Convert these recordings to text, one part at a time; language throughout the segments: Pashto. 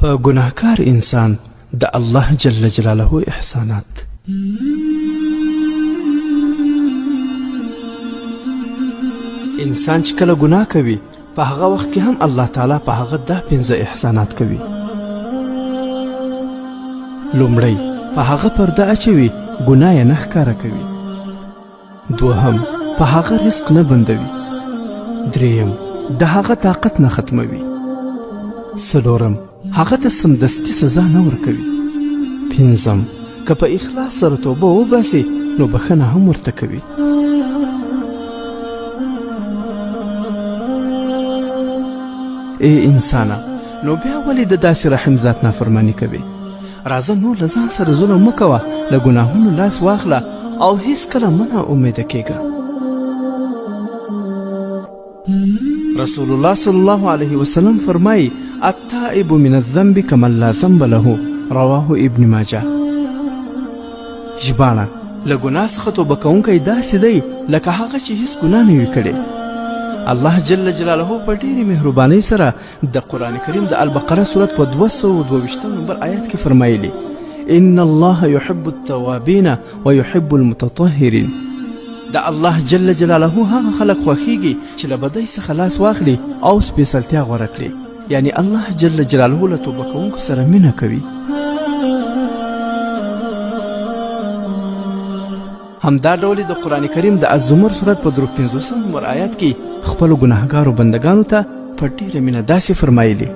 په ګناهکار انسان د الله جل جلاله احسانات. انسان چې کله ګناه کوي په هغه وخت کې هم الله تعالی په هغه دا 5 احسانات کوي. لومړی په هغه پرده اچوي، ګناه یې نه ښکاره کوي. دوهم په هغه رزق نه بندوي. دریم د هغه طاقت نه ختموي. څلورم هغه ته سمدستي سزا نه ورکوي. پنځم که په اخلاص سره توبه وباسي نو بخښنه هم ورته کوي. ای انسانه، نو بیا ولې د داسې رحم ذات نافرمانی کوي؟ راځه نور له ځان سره ظلم مه کوه، له ګناهونو لاس واخله او هیڅکله مه ناامیده کیږه. رسول الله صلی الله علیه وسلم فرمایي التائب من الذنب کمن لا ذنب له، رواه ابن ماجه. ژباړه: له ګناه څخه توبه کوونکی داسې دی لکه هغه چې هیڅ ګناه نه وي کړې. الله جل جلاله په ډېرې مهربانۍ سره د قرآن کریم د البقره سورت په 222 نمبر آیات کې فرمایلی ان الله يحب التوابین ويحب المتطهرین. د الله جل جلاله هغه خلق خوښیږي چې له بدۍ څخه لاس واخلي او سپېڅلتیا غوره کړي. یعنی الله جل جلاله له توبه کوونکو سره مینه کوي. همدا ډول د قرآن کریم د الزمر سورت په 53 نمبر آیات کې خپلو ګناهګارو بندګانو ته په ډېره مینه داسې فرمایلی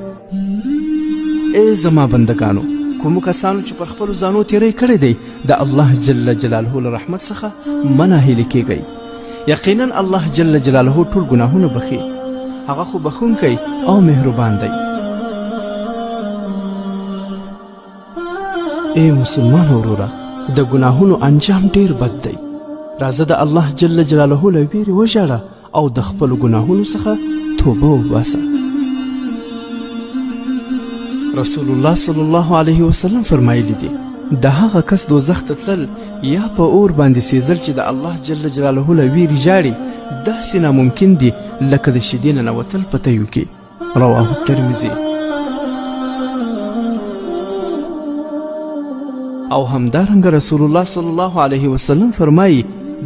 ای زما بندګانو، کومو کسانو چې پر خپلو ځانو تیری کړی دی د الله جل جلاله له رحمت څخه مه ناهیلې کیږئ. یقینا الله جل جلاله ټول ګناهونه بخي، هغه خو بخونکی او مهربان دی. ای مسلمان وروره، د ګناهونو انجام ډیر بد دی. راځه د الله جل جلاله له ویرې وژاړه او د خپلو ګناهونو څخه توبه وباسه. رسول الله صلی الله علیه وسلم فرمایلی دی د هغه کس دوزخ ته تلل یا په اور باندې سیزل چې د الله جل جلاله له ویرې ژاړي داسې ناممکن دي لکه د شیدې ننوتل په تیو کې، رواه الترمذي. او همدارنګه رسول الله صلی الله علیه وسلم فرمایي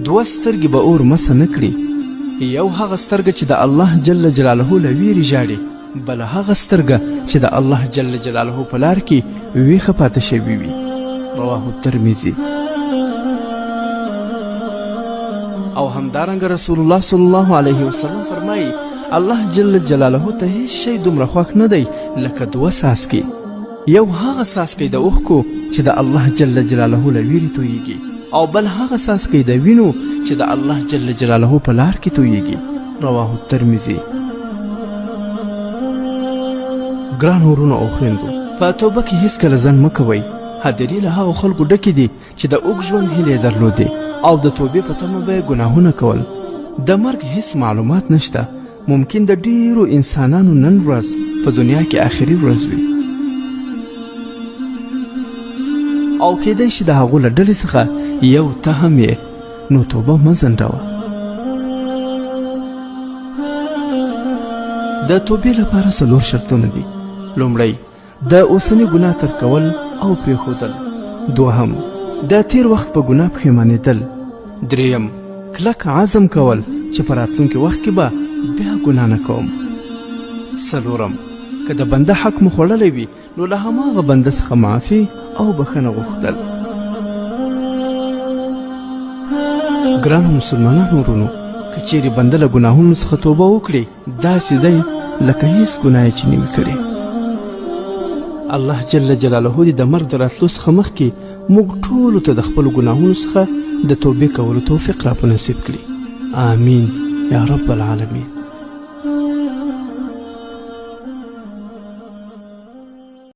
2 سترګې به اور مسه نه کړي، یو هغه سترګه چې د الله جل جلاله له ویرې ژاړي، بله هغه سترګه چې د الله جل جلاله په لار کې ویښه پاته شوې وي، رواه الترمذي. او همدارنګه رسول الله صلی الله علیه وسلم فرمایي الله جل جلاله ته هیڅ شی دومره خوښ نه دی لکه 2 څاڅکي. یو هغه څاڅکی د اوښکو چې د الله جل جلاله له ویرې تویږي، او بل هغه څاڅکی د وینو چې د الله جل جلاله په لار کې تویږي، رواه الترمذي. ګران ورونو او خویندو، په توبه کې هیڅکله ځنډ مه کوئ. هدیرې له هغو خلکو ډکې دي چې د اوږد ژوند هیلې یې درلودې او د توبې په تمه به یې ګناهونه کول. د مرګ هیڅ معلومات نشته. ممکن د ډیرو انسانانو نن ورځ په دنیا کې آخري ورځ وي، او کیدای شي د هغو له ډلې څخه یو ته هم یې، نو توبه مه ځنډوه. د توبې لپاره 4 شرطونه دي. لومړی د اوسني ګناه ترک کول او پرېښودل. دوهم د تیر وخت په ګناه پښیمانېدل. دریم کلک عزم کول چې په راتلونکي وخت کې به بیا ګناه نه کوم. څلورم که د بنده حق مو خوړلی وي نو له هماغه بنده څخه معافي او بخښنه غوښتل. ګرانو مسلمانانو ورونو، که چیرې بنده له ګناهونو څخه توبه وکړي داسې دی لکه هیڅ ګناه یې چې نه وي کړې. الله جل جلاله دې د مرګ د راتلو څخه مخکې موږ ټولو ته د خپلو ګناهونو څخه د توبې کولو توفیق را په نصیب کړي. آمین یا رب العالمین.